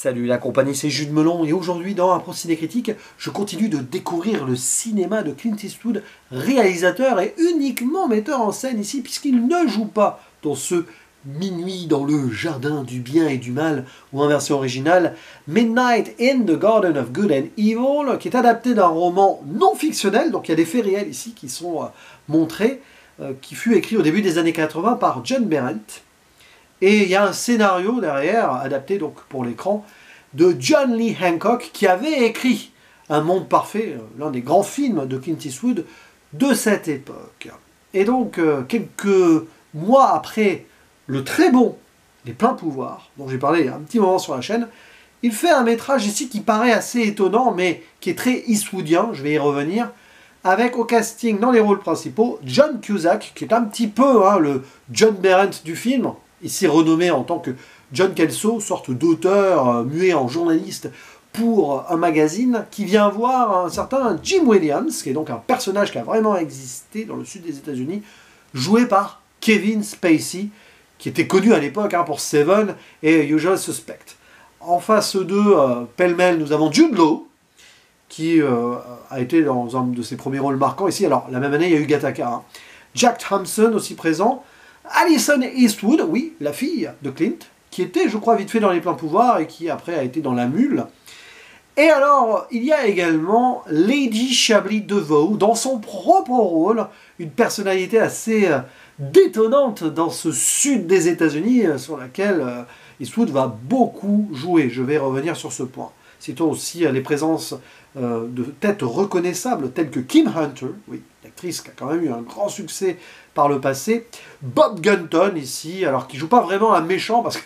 Salut la compagnie, c'est Jules Melon et aujourd'hui dans un procédé critique, je continue de découvrir le cinéma de Clint Eastwood, réalisateur et uniquement metteur en scène ici puisqu'il ne joue pas dans ce Minuit dans le jardin du bien et du mal ou en version originale Midnight in the Garden of Good and Evil qui est adapté d'un roman non fictionnel, donc il y a des faits réels ici qui sont montrés, qui fut écrit au début des années 80 par John Berendt. Et il y a un scénario derrière, adapté donc pour l'écran, de John Lee Hancock, qui avait écrit Un monde parfait, l'un des grands films de Clint Eastwood de cette époque. Et donc, quelques mois après le très bon Les Pleins Pouvoirs, dont j'ai parlé il y a un petit moment sur la chaîne, il fait un métrage ici qui paraît assez étonnant, mais qui est très eastwoodien, je vais y revenir, avec au casting dans les rôles principaux John Cusack, qui est un petit peu le John Berendt du film, ici renommé en tant que John Kelso, sorte d'auteur muet en journaliste pour un magazine, qui vient voir un certain Jim Williams, qui est donc un personnage qui a vraiment existé dans le sud des États-Unis, joué par Kevin Spacey, qui était connu à l'époque pour Seven et Usual Suspect. En face d'eux, pêle-mêle, nous avons Jude Law, qui a été dans un de ses premiers rôles marquants ici. Alors, la même année, il y a eu Gattaca. Jack Thompson aussi présent. Alison Eastwood, oui, la fille de Clint, qui était, je crois, vite fait dans Les Pleins Pouvoirs et qui après a été dans La Mule. Et alors, il y a également Lady Chablis DeVoe, dans son propre rôle, une personnalité assez détonnante dans ce sud des États-Unis, sur laquelle Eastwood va beaucoup jouer. Je vais revenir sur ce point. Citons aussi les présences de têtes reconnaissables, telles que Kim Hunter, oui, l'actrice qui a quand même eu un grand succès par le passé, Bob Gunton ici, alors qui joue pas vraiment un méchant, parce que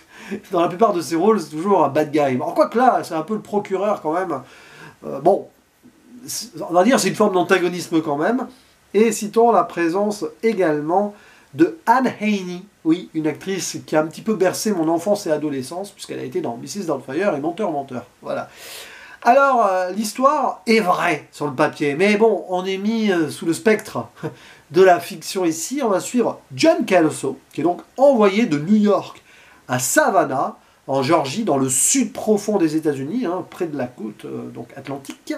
dans la plupart de ses rôles, c'est toujours un bad guy. Alors quoi que là, c'est un peu le procureur quand même. Bon, on va dire c'est une forme d'antagonisme quand même. Et citons la présence également de Anne Haney, oui, une actrice qui a un petit peu bercé mon enfance et adolescence, puisqu'elle a été dans Mrs. Doubtfire et Menteur, Menteur. Voilà. Alors, l'histoire est vraie sur le papier, mais bon, on est mis sous le spectre de la fiction ici. On va suivre John Kelso, qui est donc envoyé de New York à Savannah, en Géorgie, dans le sud profond des États-Unis, près de la côte donc atlantique,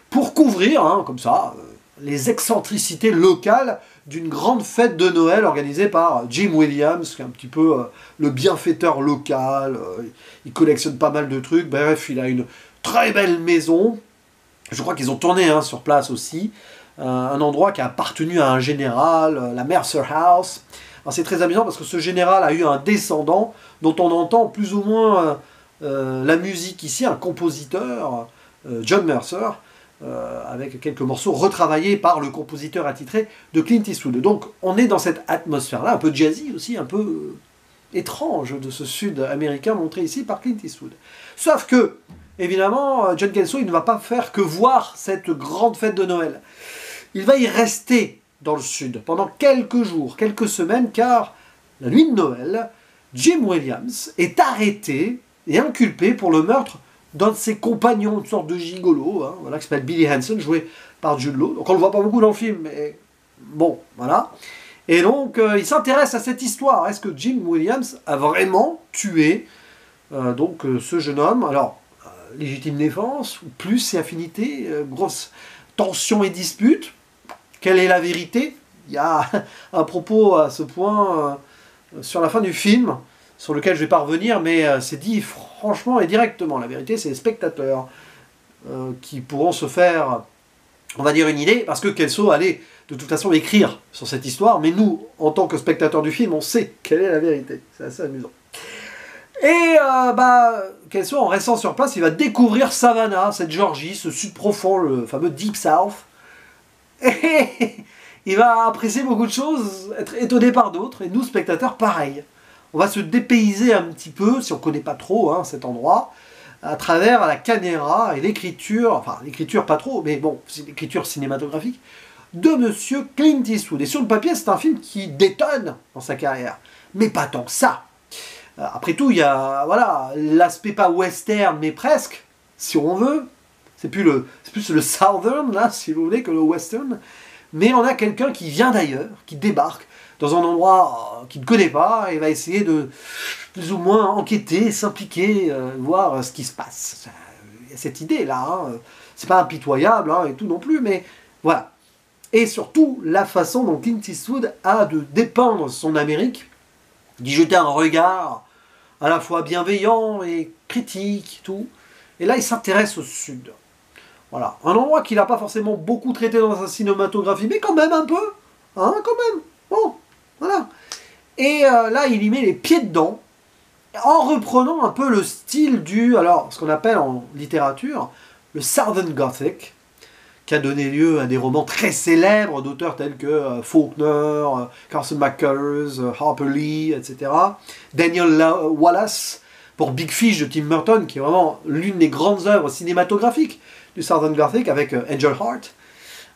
pour couvrir, comme ça, les excentricités locales d'une grande fête de Noël organisée par Jim Williams, qui est un petit peu le bienfaiteur local. Il collectionne pas mal de trucs. Bref, il a une très belle maison. Je crois qu'ils ont tourné sur place aussi. Un endroit qui a appartenu à un général, la Mercer House. C'est très amusant parce que ce général a eu un descendant dont on entend plus ou moins la musique ici, un compositeur, John Mercer, avec quelques morceaux retravaillés par le compositeur attitré de Clint Eastwood. Donc on est dans cette atmosphère-là, un peu jazzy aussi, un peu étrange de ce sud américain montré ici par Clint Eastwood. Sauf que, évidemment, John Kelso, il ne va pas faire que voir cette grande fête de Noël. Il va y rester dans le sud pendant quelques jours, quelques semaines, car la nuit de Noël, Jim Williams est arrêté et inculpé pour le meurtre d'un de ses compagnons, une sorte de gigolo, voilà, qui s'appelle Billy Hanson, joué par Jude Law. Donc on ne le voit pas beaucoup dans le film, mais bon, voilà. Et donc il s'intéresse à cette histoire. Est-ce que Jim Williams a vraiment tué ce jeune homme? Alors, légitime défense, plus et affinité, grosse tension et dispute. Quelle est la vérité? Il y a un propos à ce point sur la fin du film, sur lequel je ne vais pas revenir, mais c'est dit franchement et directement. La vérité, c'est les spectateurs qui pourront se faire, on va dire, une idée, parce que Kelso allait de toute façon écrire sur cette histoire, mais nous, en tant que spectateurs du film, on sait quelle est la vérité. C'est assez amusant. Et Kelso, en restant sur place, il va découvrir Savannah, cette Géorgie, ce sud profond, le fameux Deep South. Et il va apprécier beaucoup de choses, être étonné par d'autres, et nous, spectateurs, pareil. On va se dépayser un petit peu, si on ne connaît pas trop cet endroit, à travers la caméra et l'écriture, enfin l'écriture pas trop, mais bon, c'est l'écriture cinématographique, de Monsieur Clint Eastwood. Et sur le papier, c'est un film qui détonne dans sa carrière, mais pas tant que ça. Après tout, il y a l'aspect pas western, mais presque, si on veut. C'est plus le southern, là, si vous voulez, que le western. Mais on a quelqu'un qui vient d'ailleurs, qui débarque dans un endroit qu'il ne connaît pas et va essayer de plus ou moins enquêter, s'impliquer, voir ce qui se passe. Il y a cette idée-là, hein. C'est pas impitoyable hein, et tout non plus, mais voilà. Et surtout, la façon dont Clint Eastwood a de dépeindre son Amérique, d'y jeter un regard à la fois bienveillant et critique, tout. Et là, il s'intéresse au Sud. Voilà. Un endroit qu'il n'a pas forcément beaucoup traité dans sa cinématographie, mais quand même un peu. Hein, quand même. Bon, voilà. Et là, il y met les pieds dedans, en reprenant un peu le style du, alors, ce qu'on appelle en littérature, le Southern Gothic, qui a donné lieu à des romans très célèbres d'auteurs tels que Faulkner, Carson McCullers, Harper Lee, etc. Daniel Wallace, pour Big Fish de Tim Burton, qui est vraiment l'une des grandes œuvres cinématographiques du Southern Gothic, avec Angel Heart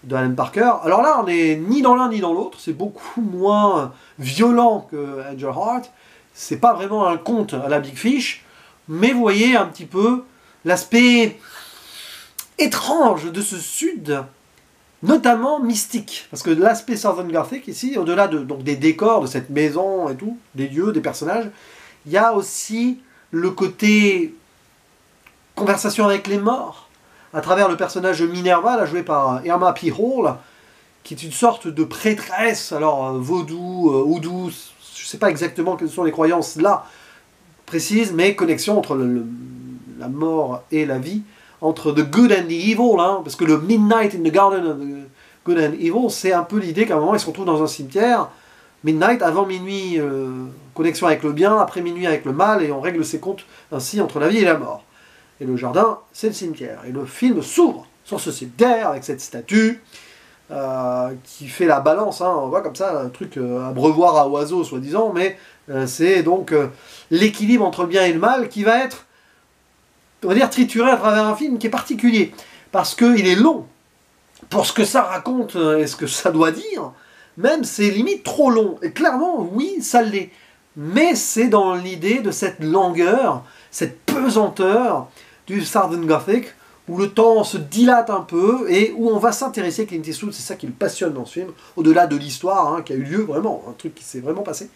de Alan Parker. Alors là, on n'est ni dans l'un ni dans l'autre, c'est beaucoup moins violent que Angel Heart, c'est pas vraiment un conte à la Big Fish, mais vous voyez un petit peu l'aspect étrange de ce Sud, notamment mystique. Parce que l'aspect Southern Gothic, ici, au-delà donc des décors, de cette maison et tout, des lieux, des personnages, il y a aussi le côté conversation avec les morts, à travers le personnage de Minerva, là, joué par Irma P. Hall, qui est une sorte de prêtresse, alors vaudou, houdou, je ne sais pas exactement quelles sont les croyances là, précises, mais connexion entre la mort et la vie, entre the good and the evil, hein, parce que le Midnight in the Garden of the Good and Evil, c'est un peu l'idée qu'à un moment, il se retrouve dans un cimetière, midnight, avant minuit, connexion avec le bien, après minuit avec le mal, et on règle ses comptes ainsi entre la vie et la mort. Et le jardin, c'est le cimetière. Et le film s'ouvre sur ce cimetière, avec cette statue, qui fait la balance, hein, on voit comme ça, un truc à brevoir à oiseaux, soi-disant, mais c'est donc l'équilibre entre le bien et le mal qui va être, on va dire, trituré à travers un film qui est particulier, parce qu'il est long, pour ce que ça raconte et ce que ça doit dire, même c'est limite trop long, et clairement, oui, ça l'est, mais c'est dans l'idée de cette longueur, cette pesanteur du Southern Gothic, où le temps se dilate un peu, et où on va s'intéresser à Clint Eastwood, c'est ça qui le passionne dans ce film, au-delà de l'histoire, hein, qui a eu lieu vraiment, un truc qui s'est vraiment passé,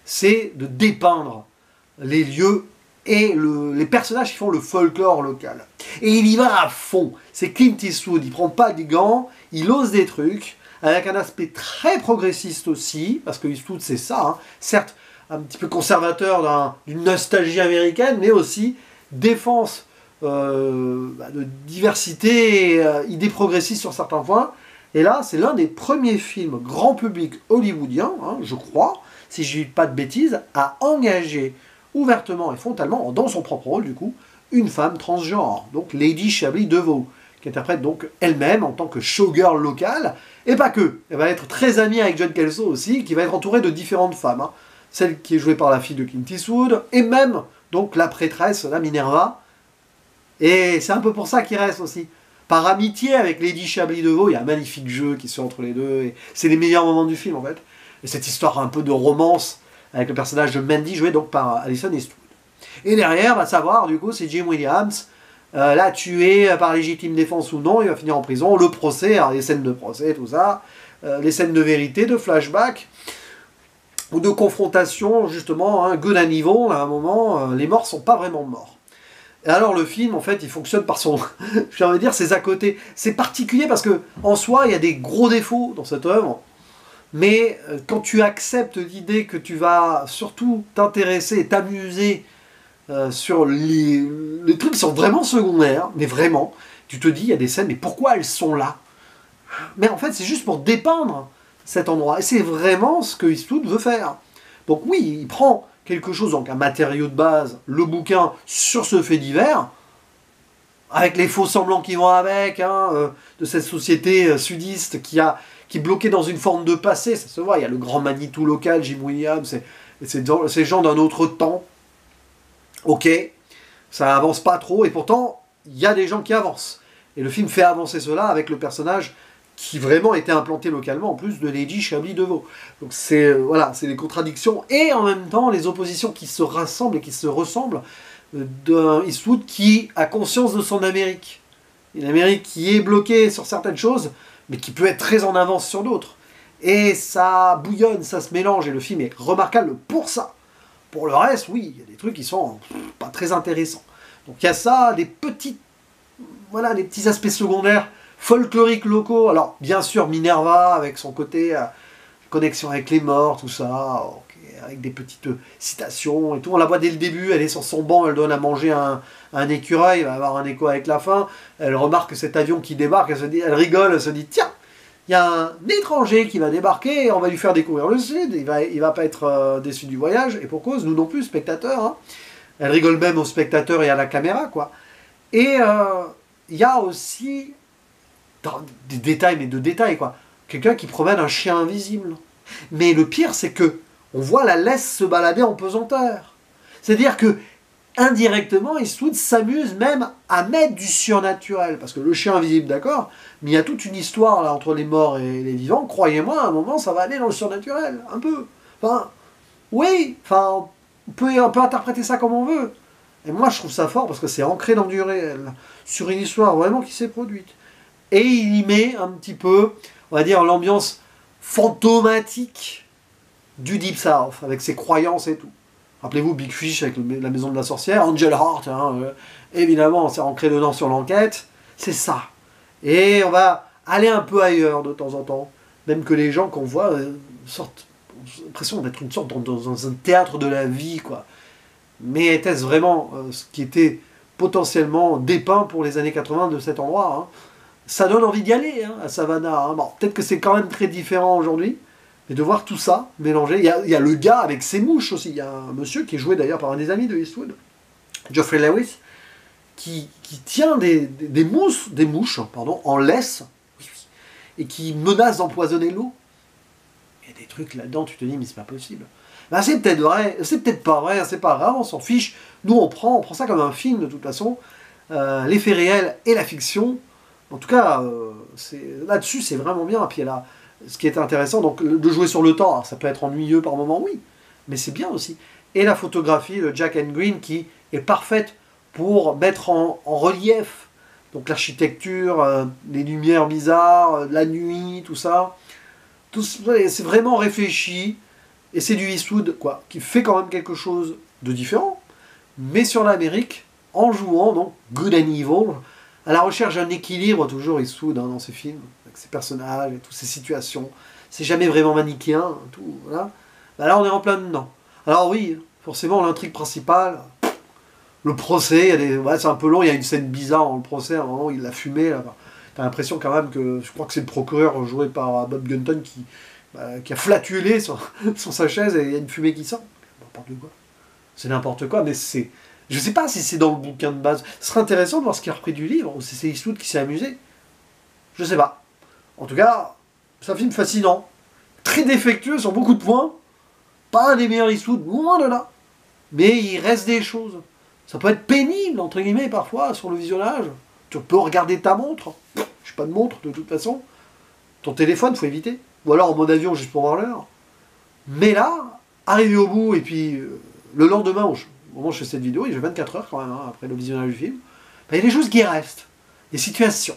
c'est de dépeindre les lieux et les personnages qui font le folklore local. Et il y va à fond. C'est Clint Eastwood, il prend pas des gants, il ose des trucs, avec un aspect très progressiste aussi, parce que Eastwood c'est ça, hein. Certes un petit peu conservateur d'une nostalgie américaine, mais aussi défense de diversité, idées progressistes sur certains points. Et là, c'est l'un des premiers films grand public hollywoodien, hein, je crois, si je dis pas de bêtises, à engager ouvertement et frontalement, dans son propre rôle du coup, une femme transgenre, donc Lady Chablis DeVoe, qui interprète donc elle-même en tant que showgirl locale, et pas que, elle va être très amie avec John Kelso aussi, qui va être entourée de différentes femmes, hein. Celle qui est jouée par la fille de Clint Eastwood, et même donc la prêtresse, la Minerva, et c'est un peu pour ça qu'il reste aussi. Par amitié avec Lady Chablis DeVoe, il y a un magnifique jeu qui se fait entre les deux, et c'est les meilleurs moments du film en fait. Et cette histoire un peu de romance avec le personnage de Mandy, joué donc par Alison Eastwood. Et derrière, va savoir, du coup, c'est Jim Williams, là tué par légitime défense ou non, il va finir en prison, le procès, alors les scènes de procès, tout ça, les scènes de vérité, de flashback, ou de confrontation, justement, hein, good and evil, à un moment, les morts sont pas vraiment morts. Et alors le film, en fait, il fonctionne par son, j'ai envie de dire, ses à côté. C'est particulier parce que, en soi, il y a des gros défauts dans cette œuvre, mais quand tu acceptes l'idée que tu vas surtout t'intéresser et t'amuser sur les trucs qui sont vraiment secondaires, mais vraiment, tu te dis, il y a des scènes, mais pourquoi elles sont là? Mais en fait, c'est juste pour dépeindre cet endroit. Et c'est vraiment ce que Eastwood veut faire. Donc oui, il prend quelque chose, donc un matériau de base, le bouquin, sur ce fait divers, avec les faux semblants qui vont avec, hein, de cette société sudiste qui est bloquée dans une forme de passé, ça se voit, il y a le grand Manitou local, Jim Williams, ces gens d'un autre temps. Ok, ça avance pas trop, et pourtant, il y a des gens qui avancent. Et le film fait avancer cela avec le personnage qui vraiment était implanté localement, en plus de Lady Chablis DeVoe. Donc c'est voilà, c'est les contradictions, et en même temps les oppositions qui se rassemblent et qui se ressemblent, d'un Eastwood qui a conscience de son Amérique. Une Amérique qui est bloquée sur certaines choses, mais qui peut être très en avance sur d'autres. Et ça bouillonne, ça se mélange, et le film est remarquable pour ça. Pour le reste, oui, il y a des trucs qui sont pas très intéressants. Donc il y a ça, des petits aspects secondaires, folkloriques locaux. Alors, bien sûr, Minerva, avec son côté connexion avec les morts, tout ça, okay, avec des petites citations et tout. On la voit dès le début, elle est sur son banc, elle donne à manger un écureuil, il va avoir un écho avec la fin. Elle remarque cet avion qui débarque, elle rigole, elle se dit, tiens, il y a un étranger qui va débarquer, et on va lui faire découvrir le Sud, il va pas être déçu du voyage, et pour cause, nous non plus, spectateurs. Hein. Elle rigole même aux spectateurs et à la caméra, quoi. Et il y a aussi des détails, mais de détails, quoi. Quelqu'un qui promène un chien invisible. Mais le pire, c'est que on voit la laisse se balader en pesanteur. C'est-à-dire que indirectement, Eastwood s'amuse même à mettre du surnaturel. Parce que le chien invisible, d'accord, mais il y a toute une histoire là entre les morts et les vivants. Croyez-moi, à un moment, ça va aller dans le surnaturel, un peu. Enfin, oui, enfin, on peut interpréter ça comme on veut. Et moi, je trouve ça fort parce que c'est ancré dans du réel, sur une histoire vraiment qui s'est produite. Et il y met un petit peu, on va dire, l'ambiance fantomatique du Deep South, avec ses croyances et tout. Rappelez-vous Big Fish avec la maison de la sorcière, Angel Heart, hein, évidemment, c'est ancré dedans sur l'enquête. C'est ça. Et on va aller un peu ailleurs de temps en temps. Même que les gens qu'on voit ont l'impression d'être une sorte dans un théâtre de la vie, quoi. Mais était-ce vraiment ce qui était potentiellement dépeint pour les années 80 de cet endroit, hein? Ça donne envie d'y aller, hein, à Savannah. Hein. Bon, peut-être que c'est quand même très différent aujourd'hui, mais de voir tout ça mélangé. Il y a le gars avec ses mouches aussi. Il y a un monsieur qui est joué d'ailleurs par un des amis de Eastwood, Geoffrey Lewis, qui tient des mouches en laisse, et qui menace d'empoisonner l'eau. Il y a des trucs là-dedans, tu te dis, mais c'est pas possible. Ben, c'est peut-être vrai, c'est peut-être pas vrai, c'est pas grave, on s'en fiche. Nous, on prend ça comme un film, de toute façon. Les faits réels et la fiction. En tout cas, là-dessus, c'est vraiment bien. Et puis là, ce qui est intéressant, donc de jouer sur le temps, alors, ça peut être ennuyeux par moments, oui, mais c'est bien aussi. Et la photographie, le Jack and Green, qui est parfaite pour mettre en relief donc l'architecture, les lumières bizarres, la nuit, tout ça. C'est vraiment réfléchi. Et c'est du Eastwood, quoi, qui fait quand même quelque chose de différent, mais sur l'Amérique, en jouant, donc, good and evil, à la recherche d'un équilibre, toujours Eastwood, hein, dans ses films, avec ses personnages et toutes ses situations. C'est jamais vraiment manichéen, tout, voilà. Bah là, on est en plein dedans. Alors oui, forcément, l'intrigue principale, le procès, c'est un peu long, il y a une scène bizarre dans le procès, à un moment, il l'a fumé, là. T'as l'impression quand même que, je crois que c'est le procureur joué par Bob Gunton qui a flatulé sur sa chaise et il y a une fumée qui sort. N'importe quoi. C'est n'importe quoi, mais c'est... Je sais pas si c'est dans le bouquin de base. Ce serait intéressant de voir ce qu'il a repris du livre, ou si c'est Eastwood qui s'est amusé. Je sais pas. En tout cas, c'est un film fascinant. Très défectueux sur beaucoup de points. Pas un des meilleurs Eastwood, loin de là. Mais il reste des choses. Ça peut être pénible, entre guillemets, parfois, sur le visionnage. Tu peux regarder ta montre. Je n'ai pas de montre, de toute façon. Ton téléphone, faut éviter. Ou alors en mode avion, juste pour voir l'heure. Mais là, arrivé au bout, et puis le lendemain, au moment où je fais cette vidéo, il y a 24 heures quand même, hein, après le visionnage du film, il y a des choses qui restent. Des situations,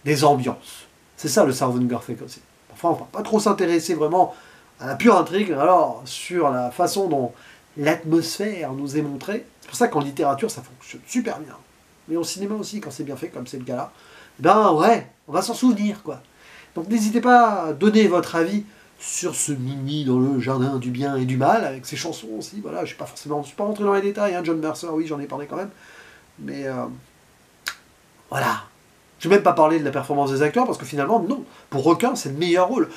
des ambiances. C'est ça le Southern Gothic aussi. Parfois, on ne va pas trop s'intéresser vraiment à la pure intrigue, alors sur la façon dont l'atmosphère nous est montrée. C'est pour ça qu'en littérature, ça fonctionne super bien. Mais au cinéma aussi, quand c'est bien fait, comme c'est le cas là, ben ouais, on va s'en souvenir, quoi. Donc n'hésitez pas à donner votre avis sur ce Minuit dans le jardin du bien et du mal, avec ses chansons aussi. Voilà, je ne suis pas rentré dans les détails, hein. John Mercer, oui, j'en ai parlé quand même. Mais voilà. Je ne vais même pas parler de la performance des acteurs, parce que finalement, non. Pour Requin, c'est le meilleur rôle.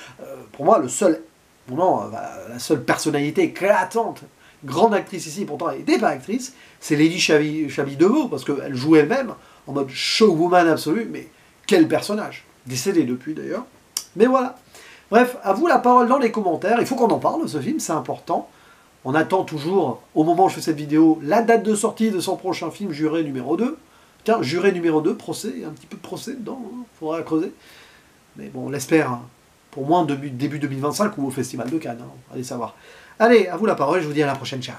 Pour moi, la seule personnalité éclatante, grande actrice ici, pourtant elle n'était pas actrice, c'est Lady Chavy DeVoe, parce qu'elle joue elle-même en mode showwoman absolue, mais quel personnage. Décédé depuis d'ailleurs. Mais voilà. Bref, à vous la parole dans les commentaires. Il faut qu'on en parle de ce film, c'est important. On attend toujours, au moment où je fais cette vidéo, la date de sortie de son prochain film, Juré numéro 2. Tiens, Juré numéro 2, procès, un petit peu de procès dedans, il faudra creuser. Mais bon, on l'espère, hein, pour moi début 2025 ou au Festival de Cannes, hein, allez savoir. Allez, à vous la parole, je vous dis à la prochaine, ciao.